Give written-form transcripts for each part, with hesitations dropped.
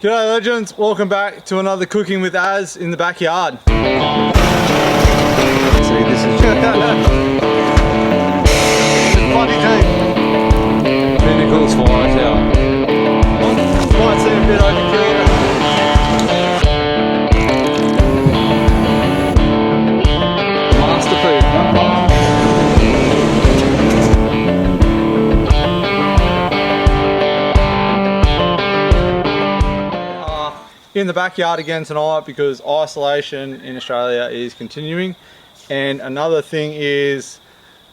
G'day legends, welcome back to another Cooking with Az in the backyard. See, this is bloody team. Pinnacles fire tower. Might seem a bit overkill. Masterpiece. In the backyard again tonight because isolation in Australia is continuing, and another thing is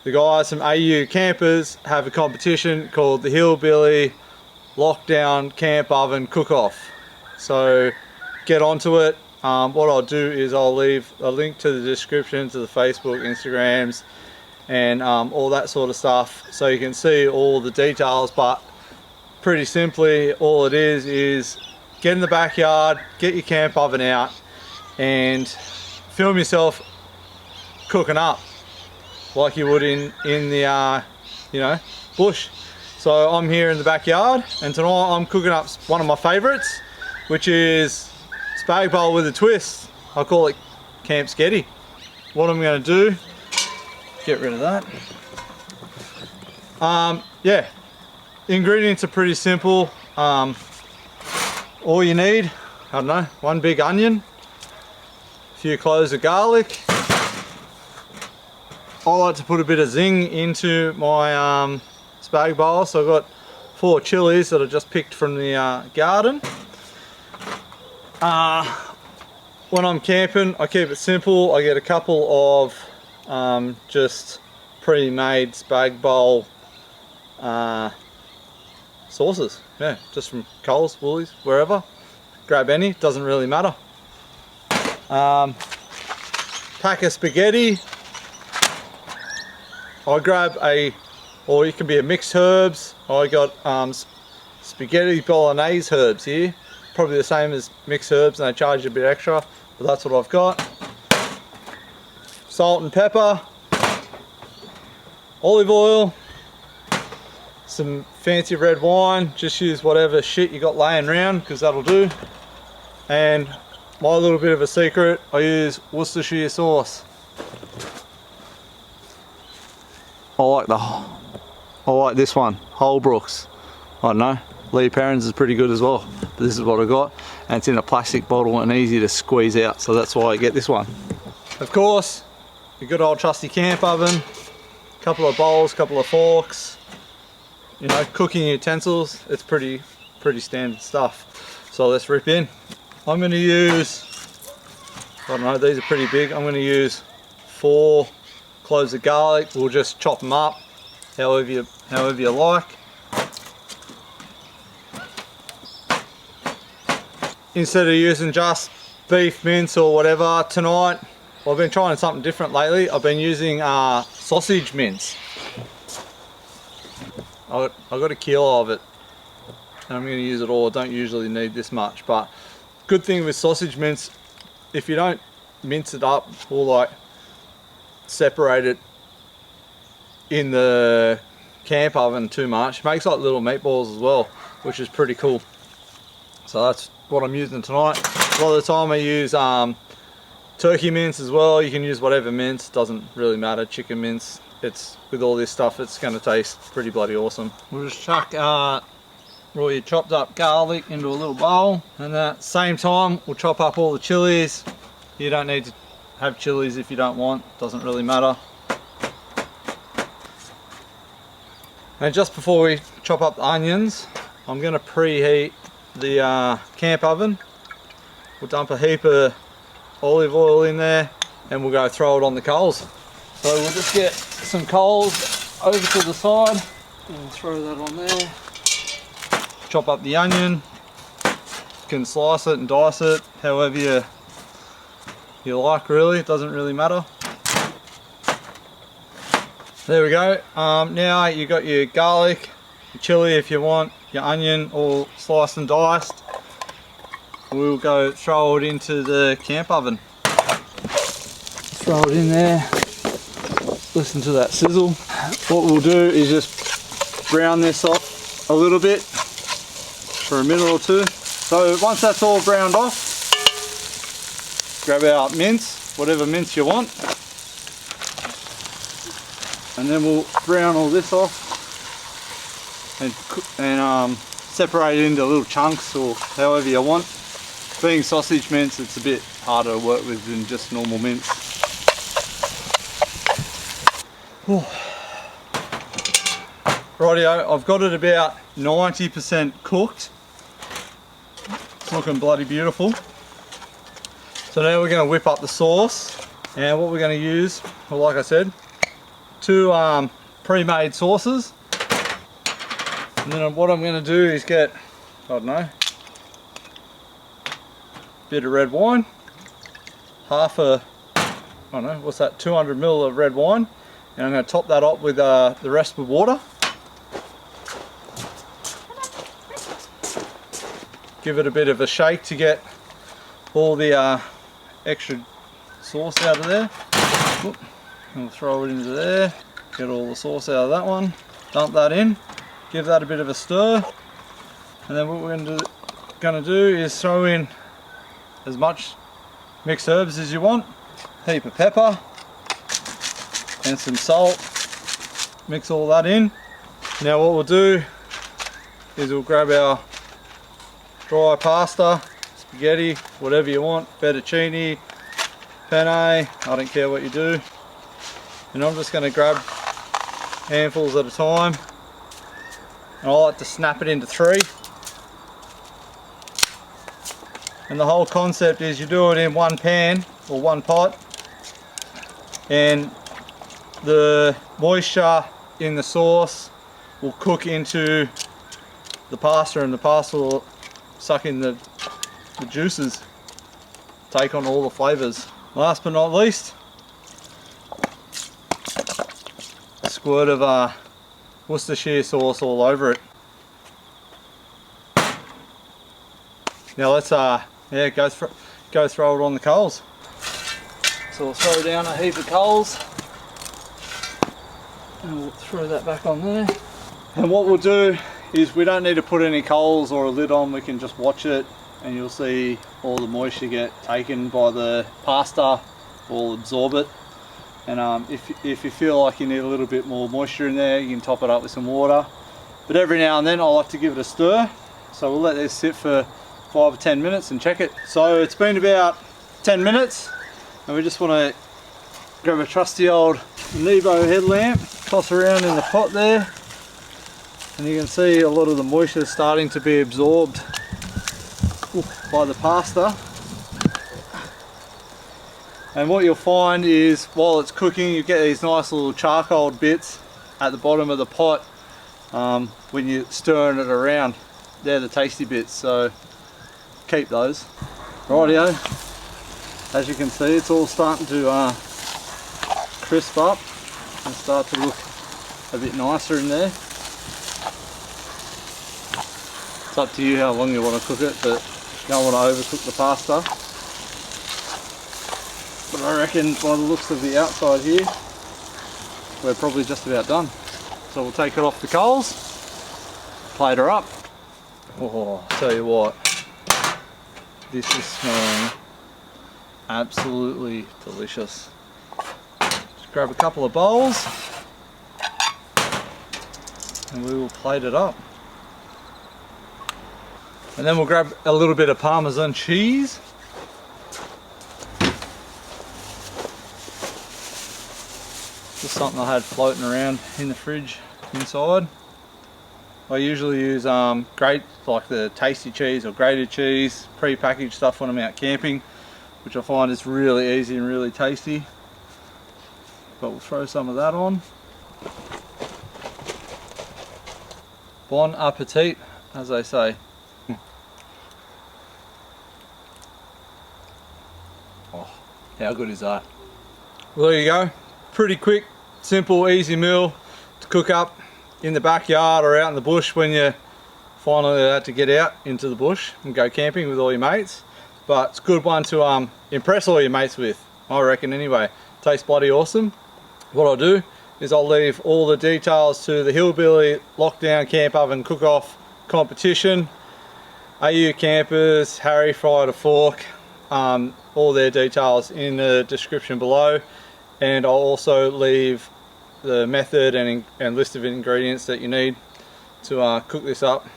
the guys from AU Campers have a competition called the Hillbilly Lockdown Camp Oven Cook-Off. So get onto it. What I'll do is I'll leave a link to the description to the Facebook, Instagrams and all that sort of stuff so you can see all the details, but pretty simply all it is get in the backyard, get your camp oven out and film yourself cooking up like you would in the you know, bush. So I'm here in the backyard and tonight I'm cooking up one of my favorites, which is spag bowl with a twist. I call it CAMPSGETTI. What I'm going to do, get rid of that. Yeah, ingredients are pretty simple. All you need, I don't know, one big onion, a few cloves of garlic. I like to put a bit of zing into my spag bowl, so I've got 4 chillies that I just picked from the garden. When I'm camping, I keep it simple. I get a couple of just pre-made spag bowl sauces, yeah, just from Coles, Woolies, wherever. Grab any, doesn't really matter. Pack of spaghetti. I grab or it can be a mixed herbs. I got spaghetti bolognese herbs here. Probably the same as mixed herbs and they charge you a bit extra, but that's what I've got. Salt and pepper. Olive oil. Some fancy red wine, just use whatever shit you got laying around because that'll do. And my little bit of a secret, I use Worcestershire sauce. I like this one, Holbrook's. I don't know, Lee Perrins is pretty good as well, but this is what I got, and it's in a plastic bottle and easy to squeeze out, so that's why I get this one. Of course, your good old trusty camp oven, couple of bowls, couple of forks. You know, cooking utensils, it's pretty standard stuff. So let's rip in. I'm going to use, I don't know, these are pretty big. I'm going to use 4 cloves of garlic. We'll just chop them up however you like. Instead of using just beef mince or whatever tonight, I've been trying something different lately. I've been using sausage mince. I got a kilo of it and I'm going to use it all. I don't usually need this much, but good thing with sausage mince, if you don't mince it up or like separate it in the camp oven too much, it makes like little meatballs as well, which is pretty cool. So that's what I'm using tonight. A lot of the time I use turkey mince as well. You can use whatever mince, doesn't really matter, chicken mince. It's with all this stuff, it's going to taste pretty bloody awesome. We'll just chuck all your chopped up garlic into a little bowl, and at the same time we'll chop up all the chillies. You don't need to have chillies if you don't want, doesn't really matter. And just before we chop up the onions, I'm going to preheat the camp oven. We'll dump a heap of olive oil in there and we'll go throw it on the coals. So we'll just get some coals over to the side and throw that on there. Chop up the onion. You can slice it and dice it however you like, really, it doesn't really matter. There we go. Now you got your garlic, your chilli if you want, your onion all sliced and diced. We'll go throw it into the camp oven. Throw it in there. Listen to that sizzle. What we'll do is just brown this off a little bit for a minute or two. So once that's all browned off, grab our mince, whatever mince you want, and then we'll brown all this off and separate it into little chunks or however you want. Being sausage mince, it's a bit harder to work with than just normal mince. Rightio, I've got it about 90% cooked. It's looking bloody beautiful. So now we're going to whip up the sauce, and what we're going to use, well, like I said, 2 pre-made sauces. And then what I'm going to do is get, I don't know, a bit of red wine, half a, I don't know, what's that, 200 ml of red wine, and I'm going to top that up with the rest with water. Give it a bit of a shake to get all the extra sauce out of there. Oop. We'll throw it into there, get all the sauce out of that one, dump that in, give that a bit of a stir, and then what we're going to do is throw in as much mixed herbs as you want, heap of pepper and some salt, mix all that in. Now what we'll do is we'll grab our dry pasta, spaghetti, whatever you want, fettuccine, penne, I don't care what you do. And I'm just going to grab handfuls at a time, and I like to snap it into 3. And the whole concept is you do it in one pan or one pot, and the moisture in the sauce will cook into the pasta, and the pasta will suck in the juices, take on all the flavours. Last but not least, a squirt of Worcestershire sauce all over it. Now let's yeah, go throw it on the coals. So we'll throw down a heap of coals, and we'll throw that back on there. And what we'll do is we don't need to put any coals or a lid on, we can just watch it, and you'll see all the moisture get taken by the pasta, will absorb it. And if you feel like you need a little bit more moisture in there, you can top it up with some water. But every now and then I like to give it a stir, so we'll let this sit for 5 or 10 minutes and check it. So it's been about 10 minutes, and we just want to grab a trusty old Nebo headlamp, toss around in the pot there, and you can see a lot of the moisture starting to be absorbed by the pasta. And what you'll find is while it's cooking, you get these nice little charcoal bits at the bottom of the pot when you're stirring it around. They're the tasty bits, so keep those. Rightio, as you can see, it's all starting to crisp up and start to look a bit nicer in there. It's up to you how long you want to cook it, but you don't want to overcook the pasta. But I reckon by the looks of the outside here, we're probably just about done. So we'll take it off the coals, plate her up. Oh, I'll tell you what, this is smelling absolutely delicious. Just grab a couple of bowls and we will plate it up. And then we'll grab a little bit of Parmesan cheese. Just something I had floating around in the fridge inside. I usually use like the tasty cheese or grated cheese, pre-packaged stuff when I'm out camping, which I find is really easy and really tasty. But we'll throw some of that on. Bon appetit, as they say. Oh, how good is that? Well, there you go. Pretty quick, simple, easy meal to cook up in the backyard or out in the bush when you finally had to get out into the bush and go camping with all your mates. But it's a good one to impress all your mates with, I reckon anyway. Tastes bloody awesome. What I'll do is I'll leave all the details to the Hillbilly Lockdown Camp Oven Cook-Off competition AU Campers, Harry Fried a Fork, all their details in the description below, and I'll also leave the method and list of ingredients that you need to cook this up.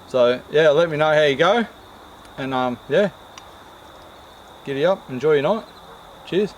So yeah, let me know how you go, and yeah, giddy up, enjoy your night, cheers.